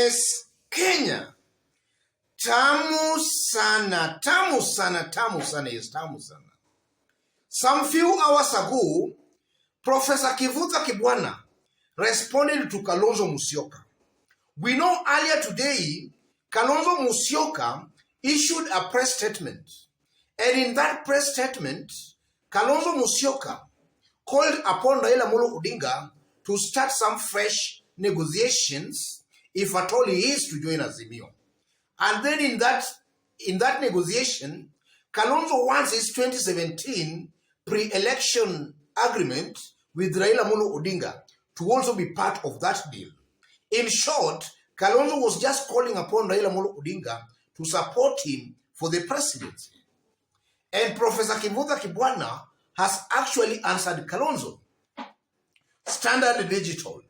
Yes, Kenya. Tamu sana, tamu sana, tamu sana, yes, tamu sana. Some few hours ago, Professor Kivutha Kibwana responded to Kalonzo Musyoka. We know earlier today, Kalonzo Musyoka issued a press statement. And in that press statement, Kalonzo Musyoka called upon Raila Odinga to start some fresh negotiations, if at all he is to join Azimio. And then in that negotiation, Kalonzo wants his 2017 pre-election agreement with Raila Odinga to also be part of that deal. In short, Kalonzo was just calling upon Raila Odinga to support him for the presidency. And Professor Kivutha Kibwana has actually answered Kalonzo. Standard Digital.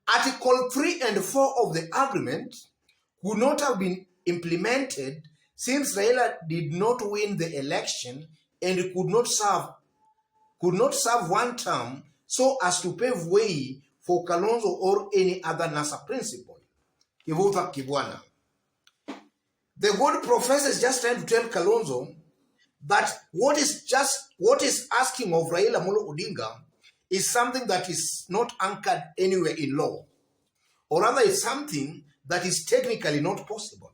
Article 3 and 4 of the agreement would not have been implemented since Raila did not win the election and could not serve one term so as to pave way for Kalonzo or any other NASA principal. Kivutha Kibwana. The good professor is just trying to tell Kalonzo that what is asking of Raila Odinga is something that is not anchored anywhere in law, or rather it's something that is technically not possible.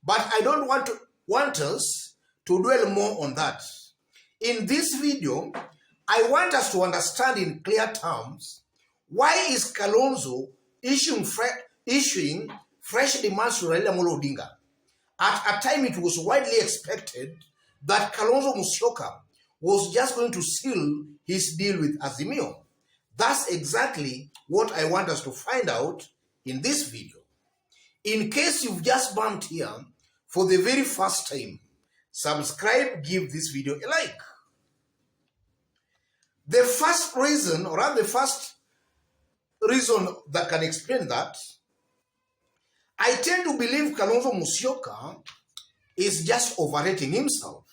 But I don't want us to dwell more on that. In this video, I want us to understand in clear terms why is Kalonzo issuing fresh demands to Raila Odinga. At a time it was widely expected that Kalonzo Musyoka was just going to seal his deal with Azimio. That's exactly what I want us to find out in this video. In case you've just bumped here for the very first time, subscribe, give this video a like. The first reason, or rather the first reason that can explain that, I tend to believe Kalonzo Musyoka is just overrating himself.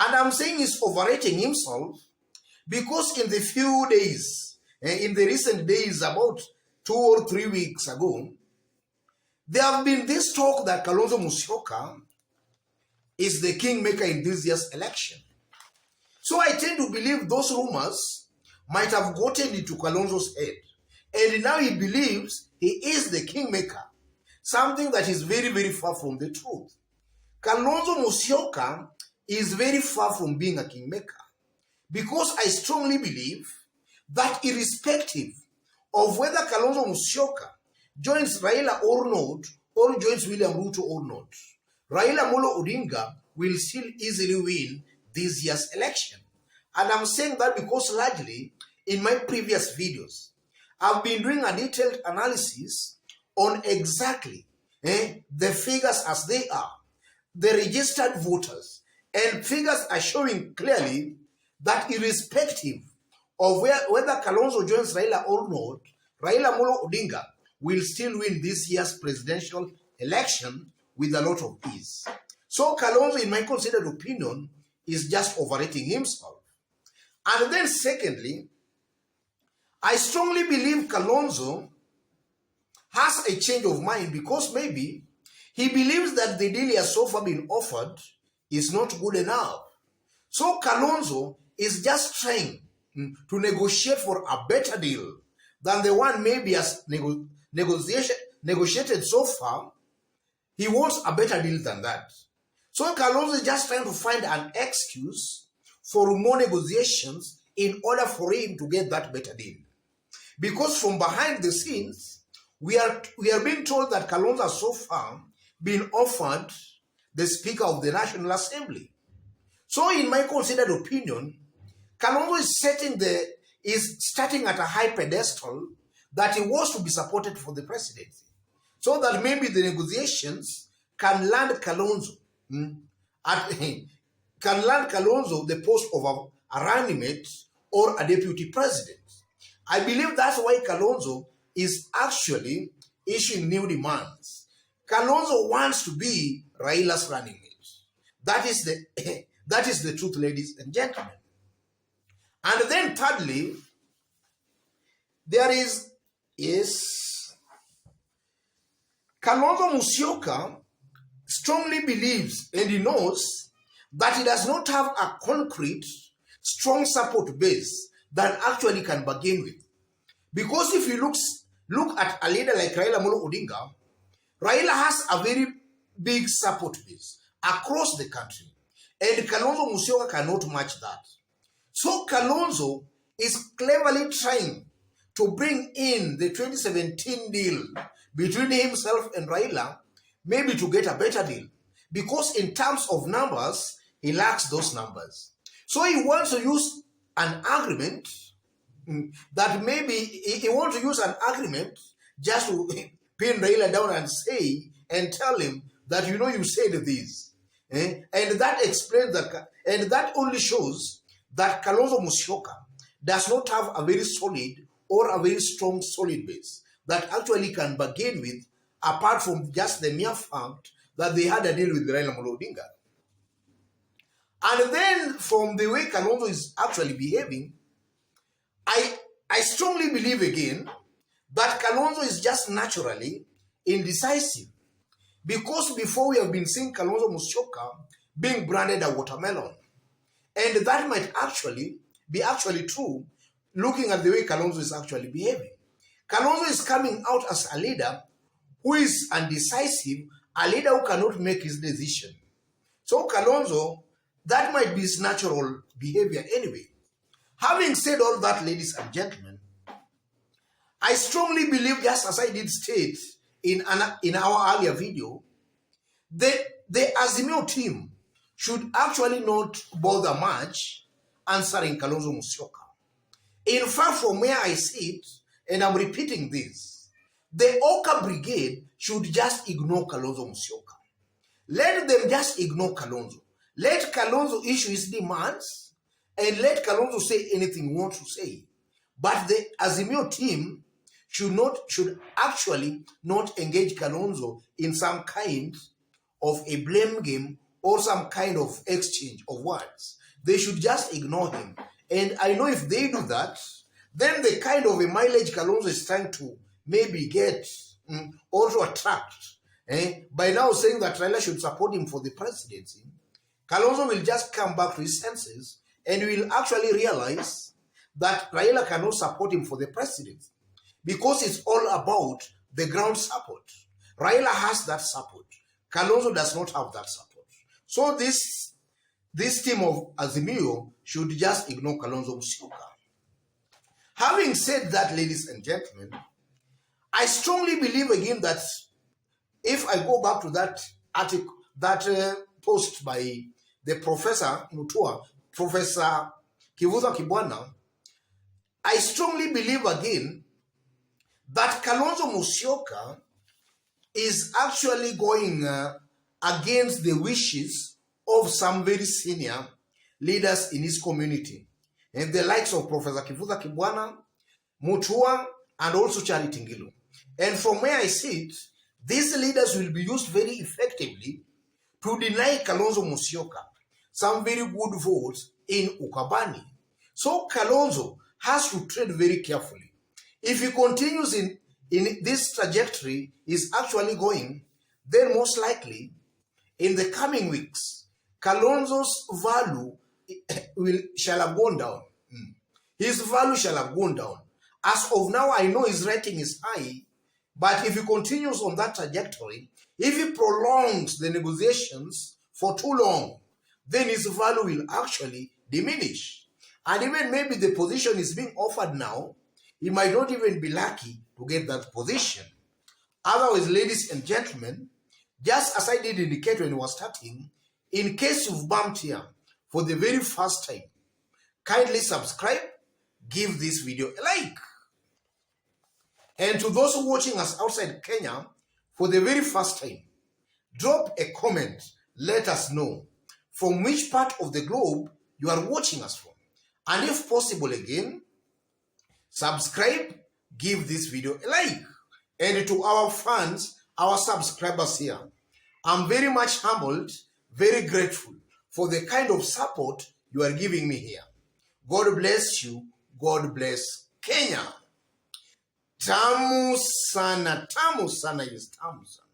And I'm saying he's overrating himself because in the few days, in the recent days, about 2 or 3 weeks ago, there have been this talk that Kalonzo Musyoka is the kingmaker in this year's election. So I tend to believe those rumors might have gotten into Kalonzo's head. And now he believes he is the kingmaker, something that is very, very far from the truth. Kalonzo Musyoka is very far from being a kingmaker, because I strongly believe that irrespective of whether Kalonzo Musyoka joins Raila or not, or joins William Ruto or not, Raila Odinga will still easily win this year's election. And I'm saying that because largely in my previous videos, I've been doing a detailed analysis on exactly the figures as they are, the registered voters, and figures are showing clearly that irrespective of whether Kalonzo joins Raila or not, Raila Odinga will still win this year's presidential election with a lot of ease. So Kalonzo, in my considered opinion, is just overrating himself. And then secondly, I strongly believe Kalonzo has a change of mind because maybe he believes that the deal he has so far been offered is not good enough. So Kalonzo is just trying to negotiate for a better deal than the one maybe has negotiated so far. He wants a better deal than that. So Kalonzo is just trying to find an excuse for more negotiations in order for him to get that better deal. Because from behind the scenes, we are being told that Kalonzo has so far been offered the Speaker of the National Assembly. So in my considered opinion, Kalonzo is starting at a high pedestal that he was to be supported for the presidency. So that maybe the negotiations can land Kalonzo the post of a running mate or a deputy president. I believe that's why Kalonzo is actually issuing new demands. Kalonzo wants to be Raila's running mate. That is the truth, ladies and gentlemen. And then thirdly, there is Kalonzo Musyoka strongly believes and he knows that he does not have a concrete, strong support base that actually can bargain with. Because if you look at a leader like Raila Odinga, Raila has a very big support base across the country. And Kalonzo Musyoka cannot match that. So Kalonzo is cleverly trying to bring in the 2017 deal between himself and Raila, maybe to get a better deal. Because in terms of numbers, he lacks those numbers. So he wants to use an agreement that maybe he wants to use an agreement just to pin Raila down and say and tell him that, you know, you said this. And that explains that, and that only shows that Kalonzo Musyoka does not have a very solid or a very strong solid base that actually can bargain with, apart from just the mere fact that they had a deal with Raila Odinga. And then from the way Kalonzo is actually behaving, I strongly believe again that Kalonzo is just naturally indecisive. Because before we have been seeing Kalonzo Musyoka being branded a watermelon. And that might actually be true, looking at the way Kalonzo is actually behaving. Kalonzo is coming out as a leader who is undecisive, a leader who cannot make his decision. So Kalonzo, that might be his natural behavior anyway. Having said all that, ladies and gentlemen, I strongly believe, just as I did state in our earlier video, the Azimio team should actually not bother much answering Kalonzo Musyoka. In fact, from where I sit, and I'm repeating this, the Oka Brigade should just ignore Kalonzo Musyoka. Let them just ignore Kalonzo. Let Kalonzo issue his demands, and let Kalonzo say anything he wants to say. But the Azimio team should actually not engage Kalonzo in some kind of a blame game or some kind of exchange of words. They should just ignore him. And I know if they do that, then the kind of a mileage Kalonzo is trying to maybe get or to attract, by now saying that Raila should support him for the presidency, Kalonzo will just come back to his senses and will actually realize that Raila cannot support him for the presidency because it's all about the ground support. Raila has that support. Kalonzo does not have that support. So this team of Azimio should just ignore Kalonzo Musyoka. Having said that, ladies and gentlemen, I strongly believe again that if I go back to that article, that post by the Professor Mutua, Professor Kivutha Kibwana, I strongly believe again that Kalonzo Musyoka is actually going against the wishes of some very senior leaders in his community, and the likes of Professor Kivutha Kibwana, Mutua, and also Charity Ngilu. And from where I sit, these leaders will be used very effectively to deny Kalonzo Musyoka some very good votes in Ukambani. So Kalonzo has to tread very carefully. If he continues in this trajectory is actually going, then most likely in the coming weeks, Kalonzo's value shall have gone down. His value shall have gone down. As of now, I know his rating is high, but if he continues on that trajectory, if he prolongs the negotiations for too long, then his value will actually diminish. And even maybe the position is being offered now, he might not even be lucky to get that position. Otherwise, ladies and gentlemen, just as I did indicate when we were starting, in case you've bumped here for the very first time, kindly subscribe, give this video a like. And to those who are watching us outside Kenya for the very first time, drop a comment, let us know from which part of the globe you are watching us from. And if possible again, subscribe, give this video a like. And to our fans, our subscribers here, I'm very much humbled, very grateful for the kind of support you are giving me here. God bless you. God bless Kenya. Tamu sana, yes, tamu sana.